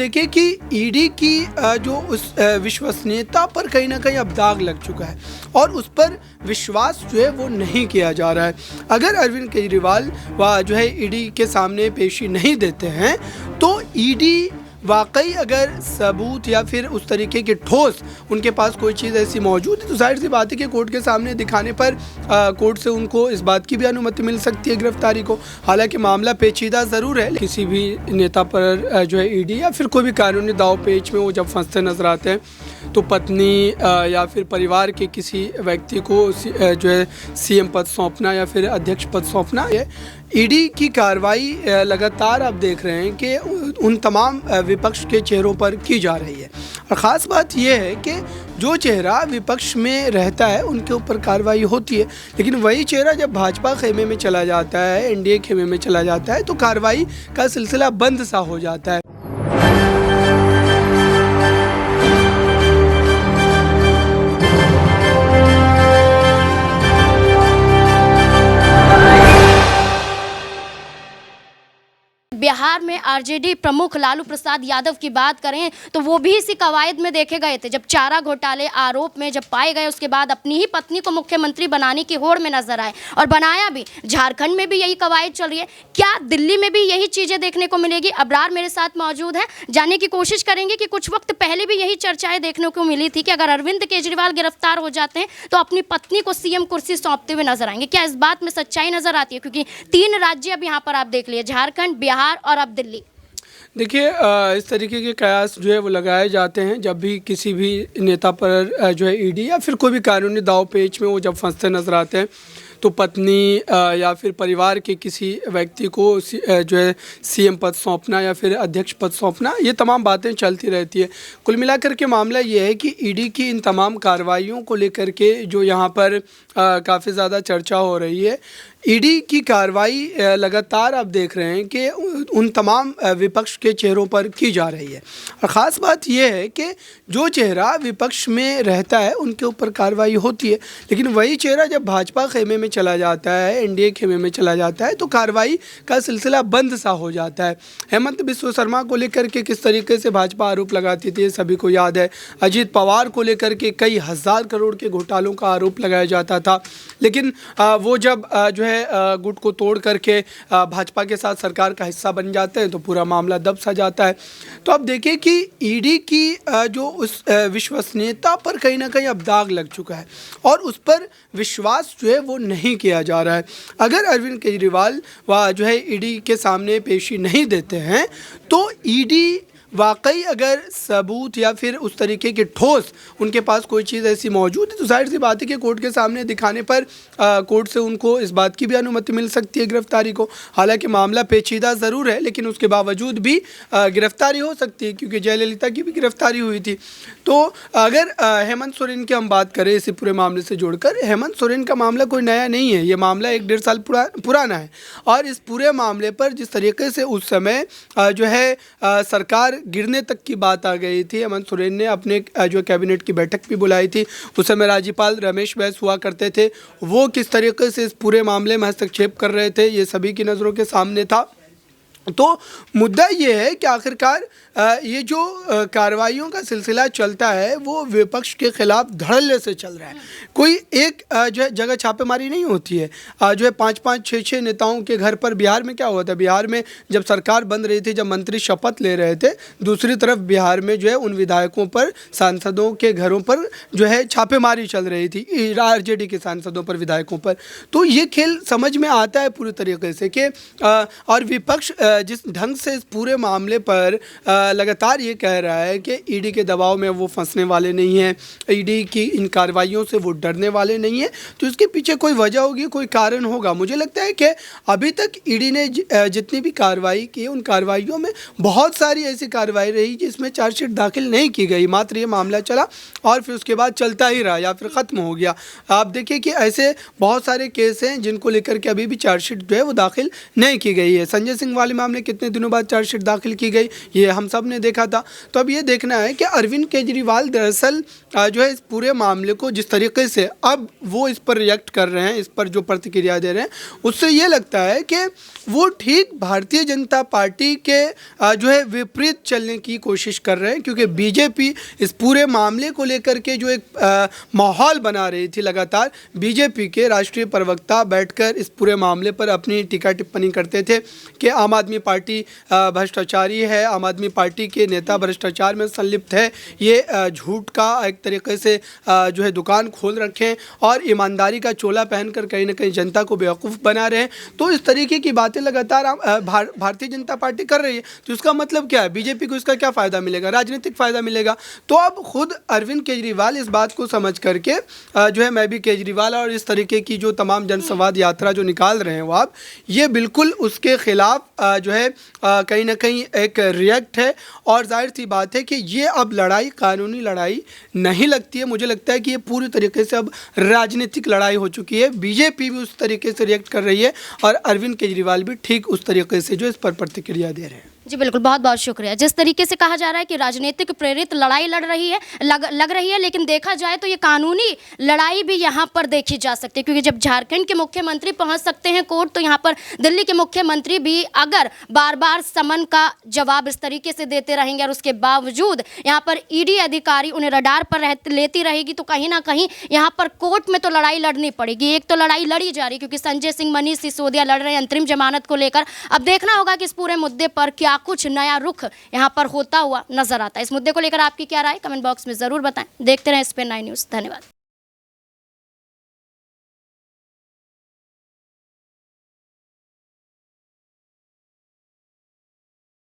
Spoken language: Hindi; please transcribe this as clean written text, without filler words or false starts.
देखें कि ईडी की जो उस विश्वसनीयता पर कहीं ना कहीं अब दाग लग चुका है और उस पर विश्वास जो है वो नहीं किया जा रहा है। अगर अरविंद केजरीवाल जो है ईडी के सामने पेशी नहीं देते हैं तो ईडी वाकई अगर सबूत या फिर उस तरीके के ठोस उनके पास कोई चीज़ ऐसी मौजूद है तो जाहिर सी बात है कि कोर्ट के सामने दिखाने पर कोर्ट से उनको इस बात की भी अनुमति मिल सकती है गिरफ्तारी को। हालांकि मामला पेचीदा ज़रूर है, किसी भी नेता पर जो है ईडी या फिर कोई भी कानूनी दाव पेच में वो जब फंसते नजर आते हैं तो पत्नी या फिर परिवार के किसी व्यक्ति को जो है सीएम पद सौंपना या फिर अध्यक्ष पद सौंपना है। ईडी की कार्रवाई लगातार आप देख रहे हैं कि उन तमाम विपक्ष के चेहरों पर की जा रही है और ख़ास बात यह है कि जो चेहरा विपक्ष में रहता है उनके ऊपर कार्रवाई होती है, लेकिन वही चेहरा जब भाजपा खेमे में चला जाता है, एनडीए खेमे में चला जाता है तो कार्रवाई का सिलसिला बंद सा हो जाता है। बिहार में आरजेडी प्रमुख लालू प्रसाद यादव की बात करें तो वो भी इसी कवायद में देखे गए थे। जब चारा घोटाले आरोप में जब पाए गए उसके बाद अपनी ही पत्नी को मुख्यमंत्री बनाने की होड़ में नजर आए और बनाया भी। झारखंड में भी यही कवायद चल रही है, क्या दिल्ली में भी यही चीजें देखने को मिलेगी? अबरार मेरे साथ मौजूद हैं, जानने की कोशिश करेंगे कि कुछ वक्त पहले भी यही चर्चाएं देखने को मिली थी कि अगर अरविंद केजरीवाल गिरफ्तार हो जाते हैं तो अपनी पत्नी को सीएम कुर्सी सौंपते हुए नजर आएंगे। क्या इस बात में सच्चाई नजर आती है? क्योंकि 3 राज्य अब यहाँ पर आप देख लिए, झारखंड, बिहार और अब दिल्ली। देखिए, इस तरीके के कयास जो है वो लगाए जाते हैं जब भी किसी भी नेता पर जो है ईडी या फिर कोई भी कानूनी दाव पेच में वो जब फंसते नजर आते हैं तो पत्नी या फिर परिवार के किसी व्यक्ति को जो है सीएम पद सौंपना या फिर अध्यक्ष पद सौंपना, ये तमाम बातें चलती रहती है। कुल मिलाकर के मामला ये है कि ईडी की इन तमाम कार्रवाइयों को लेकर के जो यहाँ पर काफ़ी ज़्यादा चर्चा हो रही है। ईडी की कार्रवाई लगातार आप देख रहे हैं कि उन तमाम विपक्ष के चेहरों पर की जा रही है और ख़ास बात यह है कि जो चेहरा विपक्ष में रहता है उनके ऊपर कार्रवाई होती है, लेकिन वही चेहरा जब भाजपा खेमे में चला जाता है, एनडीए खेमे में चला जाता है तो कार्रवाई का सिलसिला बंद सा हो जाता है। हेमंत बिस्व शर्मा को लेकर के किस तरीके से भाजपा आरोप लगाती थी सभी को याद है। अजीत पवार को लेकर के कई हज़ार करोड़ के घोटालों का आरोप लगाया जाता था, लेकिन वो जब जो है गुट को तोड़ करके भाजपा के साथ सरकार का हिस्सा बन जाते हैं तो पूरा मामला दब सा जाता है। तो अब देखिए कि ईडी की जो उस विश्वसनीयता पर कहीं ना कहीं अब दाग लग चुका है और उस पर विश्वास जो है वो नहीं किया जा रहा है। अगर अरविंद केजरीवाल जो है ईडी के सामने पेशी नहीं देते हैं तो ईडी वाकई अगर सबूत या फिर उस तरीके के ठोस उनके पास कोई चीज़ ऐसी मौजूद है तो जाहिर सी बात है कि कोर्ट के सामने दिखाने पर कोर्ट से उनको इस बात की भी अनुमति मिल सकती है गिरफ्तारी को। हालांकि मामला पेचीदा ज़रूर है, लेकिन उसके बावजूद भी गिरफ्तारी हो सकती है क्योंकि जयललिता की भी गिरफ्तारी हुई थी। तो अगर हेमंत सोरेन की हम बात करें इसी पूरे मामले से जोड़कर, हेमंत सोरेन का मामला कोई नया नहीं है, ये मामला 1-1.5 साल पुराना है और इस पूरे मामले पर जिस तरीके से उस समय जो है सरकार गिरने तक की बात आ गई थी, हेमंत सोरेन ने अपने जो कैबिनेट की बैठक भी बुलाई थी, उस समय राज्यपाल रमेश बैस हुआ करते थे, वो किस तरीके से इस पूरे मामले में हस्तक्षेप कर रहे थे ये सभी की नज़रों के सामने था। तो मुद्दा ये है कि आखिरकार ये जो कार्रवाइयों का सिलसिला चलता है वो विपक्ष के खिलाफ धड़ल्ले से चल रहा है। कोई एक जो है जगह छापेमारी नहीं होती है, जो है 5-5, 6-6 नेताओं के घर पर। बिहार में क्या हुआ था, बिहार में जब सरकार बन रही थी, जब मंत्री शपथ ले रहे थे, दूसरी तरफ बिहार में जो है उन विधायकों पर, सांसदों के घरों पर जो है छापेमारी चल रही थी, आरजेडी के सांसदों पर, विधायकों पर। तो ये खेल समझ में आता है पूरी तरीके से कि और विपक्ष जिस ढंग से इस पूरे मामले पर लगातार ये कह रहा है कि ईडी के दबाव में वो फंसने वाले नहीं हैं, ईडी की इन कार्रवाइयों से वो डरने वाले नहीं हैं, तो इसके पीछे कोई वजह होगी, कोई कारण होगा। मुझे लगता है कि अभी तक ईडी ने जितनी भी कार्रवाई की उन कार्रवाइयों में बहुत सारी ऐसी कार्रवाई रही जिसमें चार्जशीट दाखिल नहीं की गई, मात्र ये मामला चला और फिर उसके बाद चलता ही रहा या फिर ख़त्म हो गया। आप देखिए कि ऐसे बहुत सारे केस हैं जिनको लेकर के अभी भी चार्जशीट जो है वो दाखिल नहीं की गई है। संजय सिंह वाले मामले कितने दिनों बाद चार्जशीट दाखिल की गई, ये हम सबने देखा था। तो अब ये देखना है कि अरविंद केजरीवाल दरअसल जो है इस पूरे मामले को जिस तरीके से अब वो इस पर रिएक्ट कर रहे हैं, इस पर जो प्रतिक्रिया दे रहे हैं, उससे ये लगता है कि वो ठीक भारतीय जनता पार्टी के जो है विपरीत चलने की कोशिश कर रहे हैं, क्योंकि बीजेपी इस पूरे मामले को लेकर के जो एक माहौल बना रही थी लगातार। बीजेपी के राष्ट्रीय प्रवक्ता बैठकर इस पूरे मामले पर अपनी टीका टिप्पणी करते थे कि आम आदमी पार्टी भ्रष्टाचारी है, आम आदमी पार्टी के नेता भ्रष्टाचार में संलिप्त है, ये झूठ का एक तरीके से जो है दुकान खोल रखें और ईमानदारी का चोला पहनकर कहीं ना कहीं जनता को बेवकूफ़ बना रहे हैं। तो इस तरीके की बातें लगातार भारतीय जनता पार्टी कर रही है। तो इसका मतलब क्या है, बीजेपी को इसका क्या फ़ायदा मिलेगा? राजनीतिक फ़ायदा मिलेगा। तो अब खुद अरविंद केजरीवाल इस बात को समझ करके जो है मैं भी केजरीवाल और इस तरीके की जो तमाम जनसंवाद यात्रा जो निकाल रहे हैं वो आप ये बिल्कुल उसके खिलाफ जो है कहीं ना कहीं एक रिएक्ट है। और जाहिर सी बात है कि ये अब लड़ाई कानूनी लड़ाई नहीं लगती है, मुझे लगता है कि ये पूरी तरीके से अब राजनीतिक लड़ाई हो चुकी है। बीजेपी भी उस तरीके से रिएक्ट कर रही है और अरविंद केजरीवाल भी ठीक उस तरीके से जो इस पर प्रतिक्रिया दे रहे हैं। जी बिल्कुल, बहुत बहुत शुक्रिया। जिस तरीके से कहा जा रहा है कि राजनीतिक प्रेरित लड़ाई लड़ रही है लग रही है, लेकिन देखा जाए तो ये कानूनी लड़ाई भी यहाँ पर देखी जा सकती है, क्योंकि जब झारखंड के मुख्यमंत्री पहुँच सकते हैं कोर्ट, तो यहाँ पर दिल्ली के मुख्यमंत्री भी अगर बार बार समन का जवाब इस तरीके से देते रहेंगे और उसके बावजूद यहाँ पर ईडी अधिकारी उन्हें रडार पर लेती रहेगी, तो कहीं ना कहीं यहाँ पर कोर्ट में तो लड़ाई लड़नी पड़ेगी। एक तो लड़ाई लड़ी जा रही, क्योंकि संजय सिंह, मनीष सिसोदिया लड़ रहे हैं अंतरिम जमानत को लेकर। अब देखना होगा कि इस पूरे मुद्दे पर क्या कुछ नया रुख यहां पर होता हुआ नजर आता है। इस मुद्दे को लेकर आपकी क्या राय, कमेंट बॉक्स में जरूर बताएं। देखते रहें SPN9 न्यूज़। धन्यवाद।